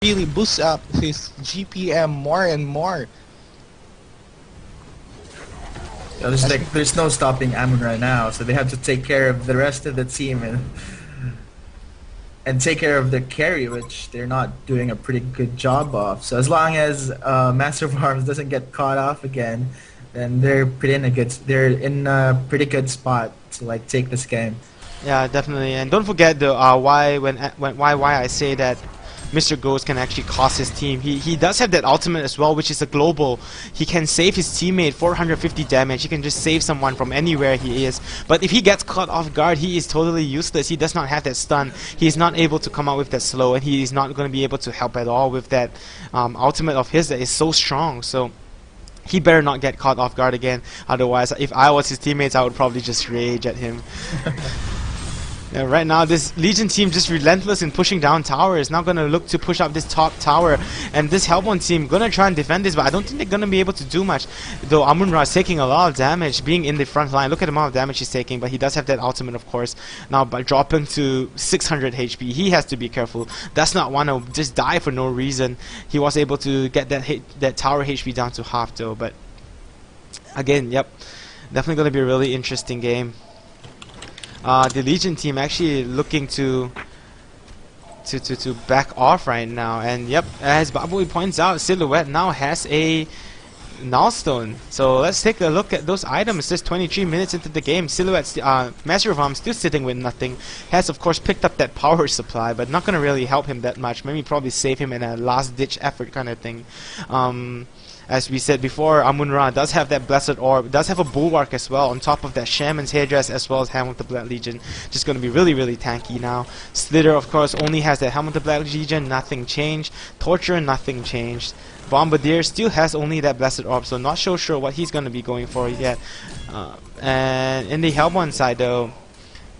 really boost up his GPM more and more. There's no stopping Amun right now, so they have to take care of the rest of the team and take care of the carry, which they're not doing a pretty good job of. So as long as Master of Arms doesn't get caught off again, then they're in a pretty good spot to like take this game. Yeah, definitely. And don't forget the why I say that Mr. Ghost can actually cost his team. He does have that ultimate as well, which is a global. He can save his teammate 450 damage. He can just save someone from anywhere he is. But if he gets caught off guard, he is totally useless. He does not have that stun. He is not able to come out with that slow, and he is not going to be able to help at all with that ultimate of his that is so strong. So he better not get caught off guard again. Otherwise, if I was his teammates, I would probably just rage at him. Yeah, right now this Legion team just relentless in pushing down tower is now gonna look to push up this top tower, and this Hellborn team gonna try and defend this, but I don't think they're gonna be able to do much. Though Amun-Ra is taking a lot of damage being in the front line. Look at the amount of damage he's taking, but he does have that ultimate, of course. Now by dropping to 600 HP, he has to be careful. That's not one to just die for no reason. He was able to get that tower HP down to half though, but again, yep, definitely gonna be a really interesting game. The Legion team actually looking to back off right now, and yep, as Babu points out, Silhouette now has a Nullstone. So let's take a look at those items. Just 23 minutes into the game, Silhouette's Master of Arms still sitting with nothing. Has of course picked up that power supply, but not gonna really help him that much. Maybe probably save him in a last ditch effort kind of thing. As we said before, Amun-Ra does have that Blessed Orb, does have a Bulwark as well, on top of that Shaman's Hairdress as well as Helm of the Black Legion. Just going to be really, really tanky now. Slither, of course, only has that Helm of the Black Legion, nothing changed. Torture, nothing changed. Bombardier still has only that Blessed Orb, so not so sure what he's going to be going for yet. And in the Hellborn side, though,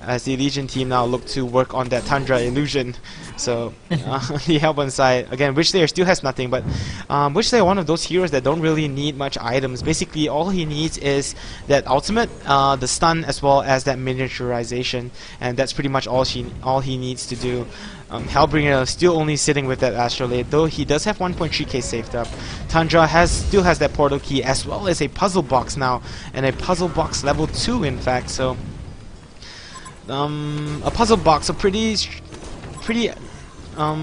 as the Legion team now look to work on that Tundra illusion. So the Hellborn side, again, Witchslayer still has nothing, but Witchslayer one of those heroes that don't really need much items. Basically all he needs is that ultimate, the stun, as well as that miniaturization, and that's pretty much all he needs to do. Hellbringer still only sitting with that Astrolabe, though he does have 1.3k saved up. Tundra still has that portal key, as well as a puzzle box now, and a puzzle box level 2 in fact. So a puzzle box, a pretty I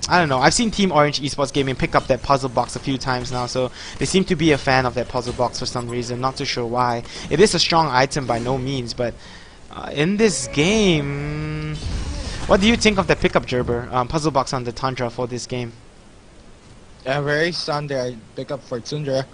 don't know, I've seen Team Orange Esports Gaming pick up that puzzle box a few times now, so they seem to be a fan of that puzzle box for some reason. Not too sure why. It is a strong item by no means, but in this game, what do you think of the pickup, Gerber? Puzzle box on the Tundra for this game? Very standard pickup for Tundra.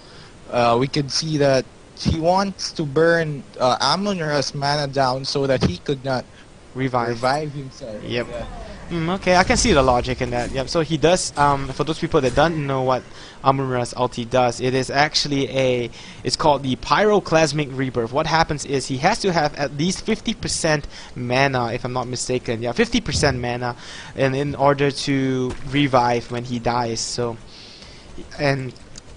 We could see that he wants to burn Amun-Ra's mana down so that he could not revive himself. Yep. Yeah. Okay, I can see the logic in that. Yep. So he does. For those people that don't know what Amun-Ra's ulti does, it is actually it's called the Pyroclasmic Rebirth. What happens is he has to have at least 50% mana, if I'm not mistaken. Yeah, 50% mana, and in order to revive when he dies. So, and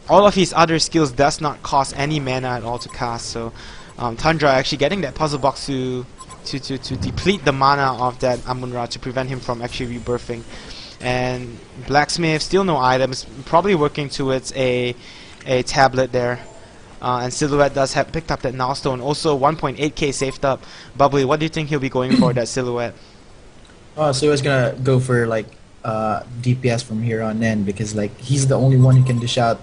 all of his other skills does not cost any mana at all to cast. So Tundra actually getting that puzzle box to deplete the mana of that Amun-Ra to prevent him from actually rebirthing. And Blacksmith, still no items, probably working towards a tablet there. And Silhouette does have picked up that Nullstone, also 1.8k saved up. Bubbly, what do you think he'll be going for that Silhouette? So he was gonna go for like DPS from here on in, because like he's the only one who can dish out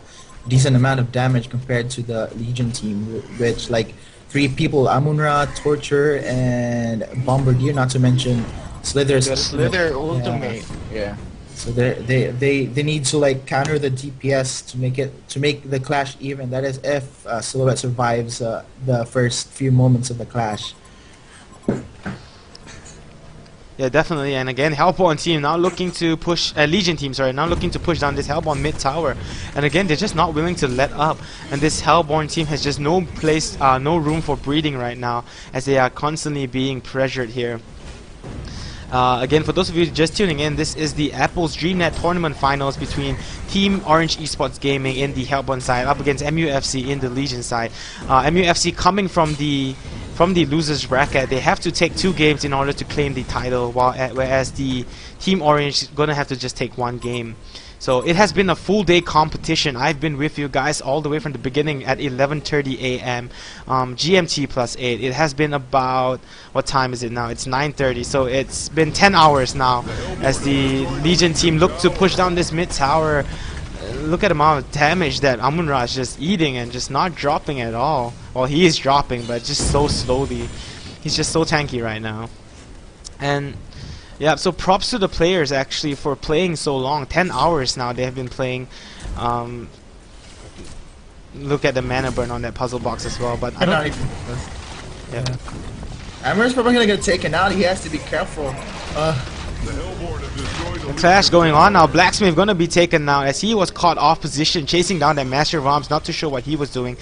decent amount of damage compared to the Legion team, which like 3 people, Amun-Ra, Torture, and Bombardier, not to mention Slither. The Slither ultimate. Yeah. So they need to like counter the DPS to make the clash even. That is if Silhouette survives the first few moments of the clash. Yeah, definitely. And again, Hellborn team now looking to push, Legion team, sorry, now looking to push down this Hellborn mid tower. And again, they're just not willing to let up. And this Hellborn team has just no place, no room for breathing right now, as they are constantly being pressured here. Again, for those of you just tuning in, this is the Applez DreamNet tournament finals between Team Orange Esports Gaming in the Hellborn side up against MuFC in the Legion side. MuFC coming from the losers bracket, they have to take 2 games in order to claim the title, whereas the Team Orange is gonna have to just take 1 game. So it has been a full day competition. I've been with you guys all the way from the beginning at 11:30 a.m. GMT +8. It has been about, what time is it now? It's 9:30. So it's been 10 hours now as the Legion team look to push down this mid tower. Look at the amount of damage that Amun-Ra is just eating and just not dropping at all. Well, he is dropping, but just so slowly. He's just so tanky right now. And yeah, so props to the players actually for playing so long. 10 hours now they have been playing. Look at the mana burn on that puzzle box as well. But I don't. Yeah. Amur's probably gonna get taken out. He has to be careful. The clash going on now. Blacksmith gonna be taken now as he was caught off position, chasing down that Master of Arms. Not too sure what he was doing.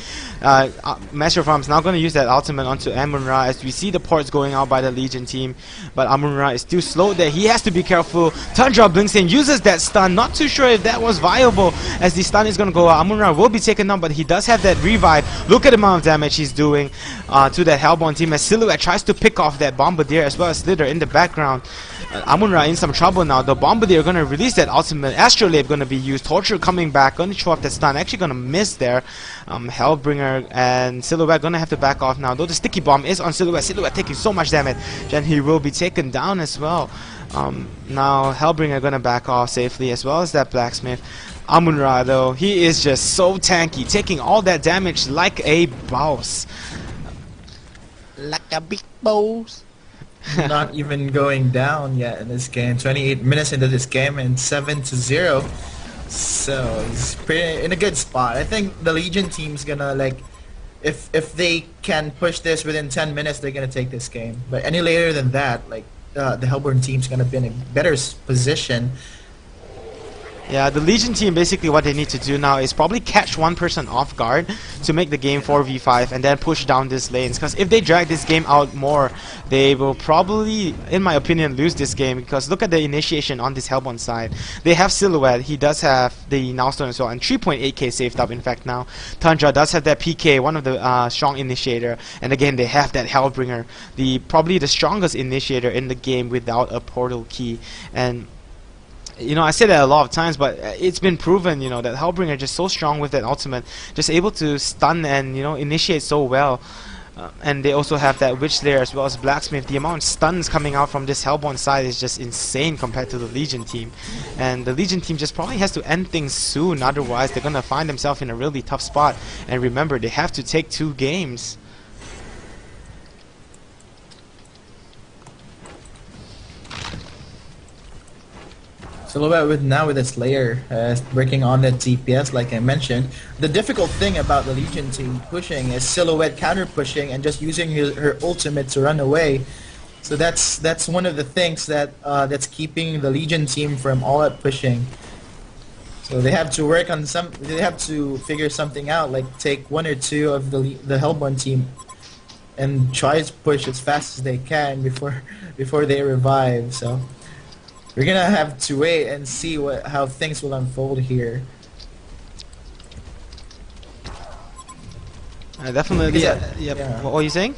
Master of Arms now gonna use that ultimate onto Amun-Ra as we see the ports going out by the Legion team, but Amun-Ra is still slow there. He has to be careful. Tundra blinks in, uses that stun. Not too sure if that was viable as the stun is gonna go out. Amun-Ra will be taken down, but he does have that revive. Look at the amount of damage he's doing to that Hellborn team as Silhouette tries to pick off that Bombardier as well as Slither in the background. Amun-Ra in some trouble now. The Bombardier gonna release that ultimate. Astrolabe gonna be used. Torture coming back. Gonna show off that stun. Actually gonna miss there. Hellbringer and Silhouette gonna have to back off now. Though the sticky bomb is on Silhouette. Silhouette taking so much damage. Then he will be taken down as well. Now Hellbringer gonna back off safely as well as that Blacksmith. Amun-Ra though, he is just so tanky. Taking all that damage like a boss. Like a big boss. Not even going down yet in this game. 28 minutes into this game and 7-0. So he's pretty in a good spot. I think the Legion team's gonna like, if they can push this within 10 minutes, they're gonna take this game. But any later than that, like the Hellborn team's gonna be in a better position. Yeah, the Legion team basically what they need to do now is probably catch one person off guard to make the game 4v5 and then push down these lanes. Because if they drag this game out more, they will probably, in my opinion, lose this game. Because look at the initiation on this Hellborn side. They have Silhouette, he does have the Nowstone as well, and 3.8k saved up in fact now. Tundra does have that PK, one of the strong initiator. And again, they have that Hellbringer, probably the strongest initiator in the game without a portal key. And you know, I say that a lot of times, but it's been proven, you know, that Hellbringer just so strong with that ultimate, just able to stun and, you know, initiate so well. And they also have that Witch there as well as Blacksmith. The amount of stuns coming out from this Hellborn side is just insane compared to the Legion team. And the Legion team just probably has to end things soon, otherwise they're going to find themselves in a really tough spot. And remember, they have to take 2 games. Silhouette with its Slayer working on that DPS like I mentioned. The difficult thing about the Legion team pushing is Silhouette counter pushing and just using her ultimate to run away. So that's one of the things that that's keeping the Legion team from all out pushing. So they have to work on they have to figure something out, like take 1 or 2 of the Hellborn team and try to push as fast as they can before they revive. So we're gonna have to wait and see how things will unfold here. Definitely. Because, Yeah. What are you saying?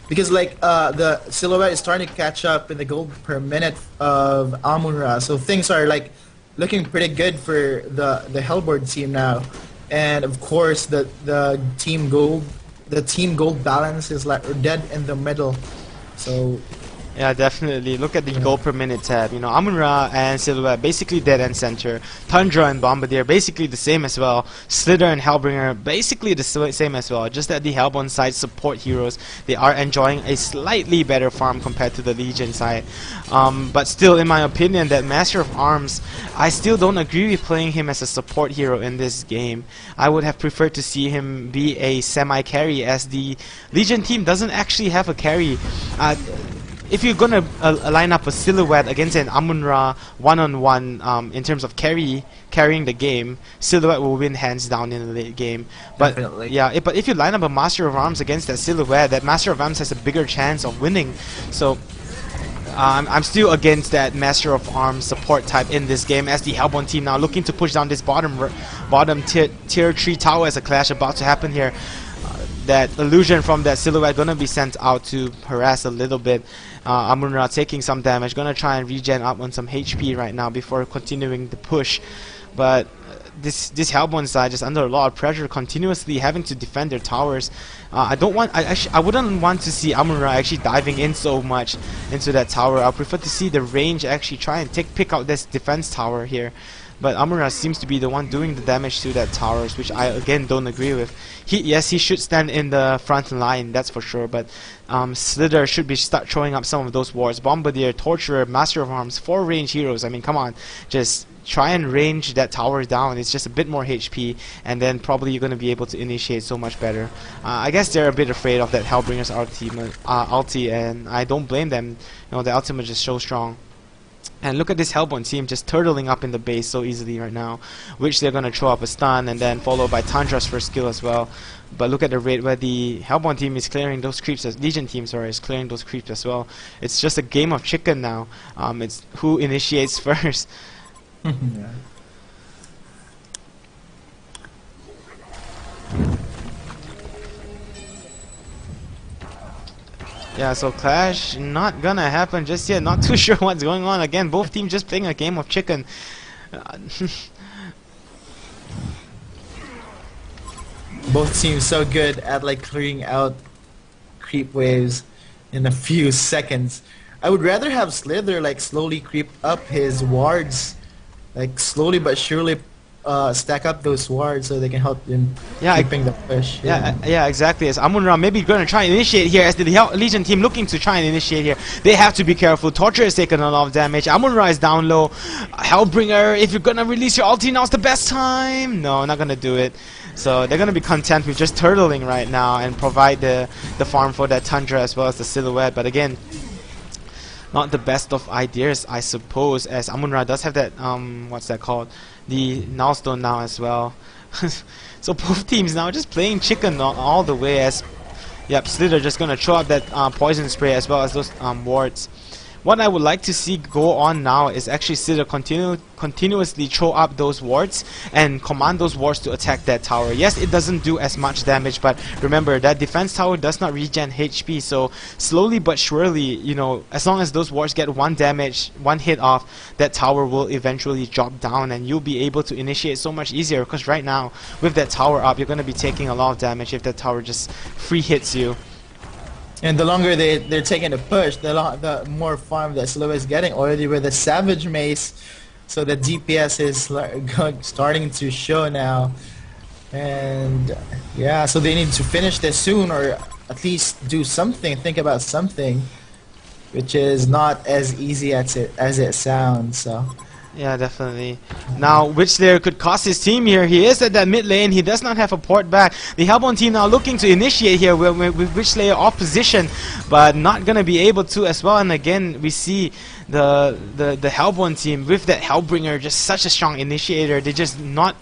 Because like the Silhouette is starting to catch up in the gold per minute of Amun-Ra, so things are like looking pretty good for the Hellborn team now. And of course the team gold balance is like dead in the middle. So Yeah, definitely. Look at the gold per minute tab. You know, Amun-Ra and Silhouette basically dead end center. Tundra and Bombardier basically the same as well. Slither and Hellbringer basically the same as well. Just that the Hellborn side support heroes, they are enjoying a slightly better farm compared to the Legion side. But still, in my opinion, that Master of Arms, I still don't agree with playing him as a support hero in this game. I would have preferred to see him be a semi-carry, as the Legion team doesn't actually have a carry. If you're gonna line up a Silhouette against an Amun-Ra one-on-one in terms of carrying the game, Silhouette will win hands down in the late game. But Definitely. yeah, but if you line up a Master of Arms against that Silhouette, that Master of Arms has a bigger chance of winning. So I'm still against that Master of Arms support type in this game, as the Hellborn team now looking to push down this bottom tier 3 tower as a clash about to happen here. That illusion from that Silhouette gonna be sent out to harass a little bit. Amun-Ra taking some damage, gonna try and regen up on some HP right now before continuing the push. but this Hellborn side just under a lot of pressure, continuously having to defend their towers. I wouldn't want to see Amon-Ra actually diving in so much into that tower. I prefer to see the range actually try and pick out this defense tower here. But Amon-Ra seems to be the one doing the damage to that towers, which I again don't agree with. Yes, he should stand in the front line, that's for sure. But Slither should start throwing up some of those wards. Bombardier, Torturer, Master of Arms, 4 range heroes. I mean, come on, just try and range that tower down. It's just a bit more HP, and then probably you're going to be able to initiate so much better. I guess they're a bit afraid of that Hellbringer's ulti, and I don't blame them. You know, the ultimate is just so strong. And look at this Hellborn team just turtling up in the base so easily right now, which they're going to throw up a stun and then followed by Tandra's first skill as well. But look at the rate where the Hellborn team is clearing those creeps, Legion team, sorry, is clearing those creeps as well. It's just a game of chicken now. It's who initiates first. Yeah. Yeah, so clash not gonna happen just yet. Not too sure what's going on. Again, both teams just playing a game of chicken. Both teams so good at like clearing out creep waves in a few seconds. I would rather have Slither like slowly creep up his wards, like slowly but surely stack up those wards so they can help him keeping the push. Yeah, exactly. As Amon-Ra maybe going to try and initiate here, as the Legion team looking to try and initiate here. They have to be careful. Torture is taking a lot of damage. Amon-Ra is down low. Hellbringer, if you're going to release your ulti, now's the best time. No, not going to do it. So they're going to be content with just turtling right now and provide the farm for that Tundra as well as the Silhouette. But again, not the best of ideas, I suppose, as Amon-Ra does have that, what's that called? The Nullstone now as well. So both teams now just playing chicken all the way, as yep, Slither just gonna throw up that poison spray as well as those wards. What I would like to see go on now is actually Slither continuously throw up those wards and command those wards to attack that tower. Yes, it doesn't do as much damage, but remember that defense tower does not regen HP, so slowly but surely, you know, as long as those wards get one hit off, that tower will eventually drop down and you'll be able to initiate so much easier, because right now with that tower up, you're going to be taking a lot of damage if that tower just free hits you. And the longer they're taking the push, the more farm that Silhouette is getting already with the Savage Mace. So the DPS is starting to show now. And yeah, so they need to finish this soon, or at least do something, think about something, which is not as easy as it sounds. So. Yeah, definitely. Now, Witchlayer could cost his team here. He is at that mid lane. He does not have a port back. The Hellborn team now looking to initiate here with Witchlayer off position, but not going to be able to as well. And again, we see the Hellborn team with that Hellbringer, just such a strong initiator. They're just not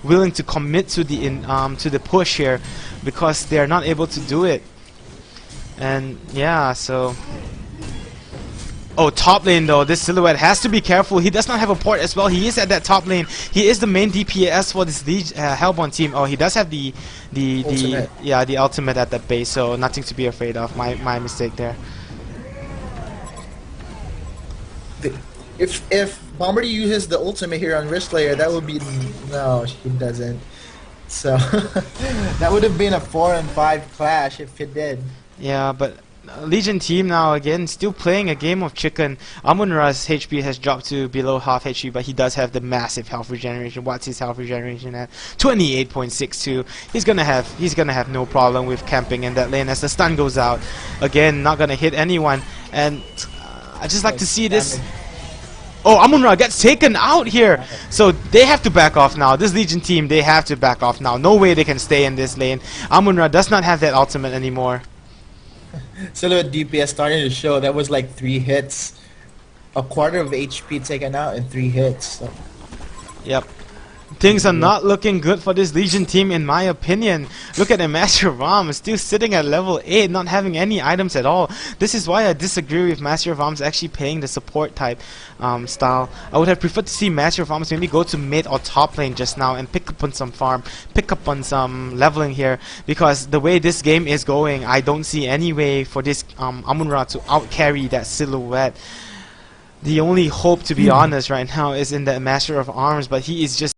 willing to commit to the push here because they're not able to do it. And yeah, so... Oh, top lane though, this Silhouette has to be careful. He does not have a port as well. He is at that top lane. He is the main DPS for this Hellborn team. Oh, he does have the ultimate at that base, so nothing to be afraid of. My mistake there. If Bombardier uses the ultimate here on Witchlayer, that would be... No, he doesn't. So that would have been a 4 and 5 clash if it did. Yeah, but Legion team now again still playing a game of chicken. Amon-Ra's HP has dropped to below half HP, but he does have the massive health regeneration. What's his health regeneration at? 28.62. He's gonna have no problem with camping in that lane as the stun goes out. Again, not gonna hit anyone, and I just like to see this. Oh, Amon-Ra gets taken out here. So they have to back off now. This Legion team, they have to back off now. No way they can stay in this lane. Amon-Ra does not have that ultimate anymore. Silhouette DPS starting to show. That was like 3 hits. A quarter of HP taken out in 3 hits. So. Yep. Things are not looking good for this Legion team in my opinion. Look at the Master of Arms still sitting at level 8, not having any items at all. This is why I disagree with Master of Arms actually playing the support type style. I would have preferred to see Master of Arms maybe go to mid or top lane just now and pick up on some farm, pick up on some leveling here, because the way this game is going, I don't see any way for this Amon-Ra to out-carry that Silhouette. The only hope, to be honest, right now is in the Master of Arms, but he is just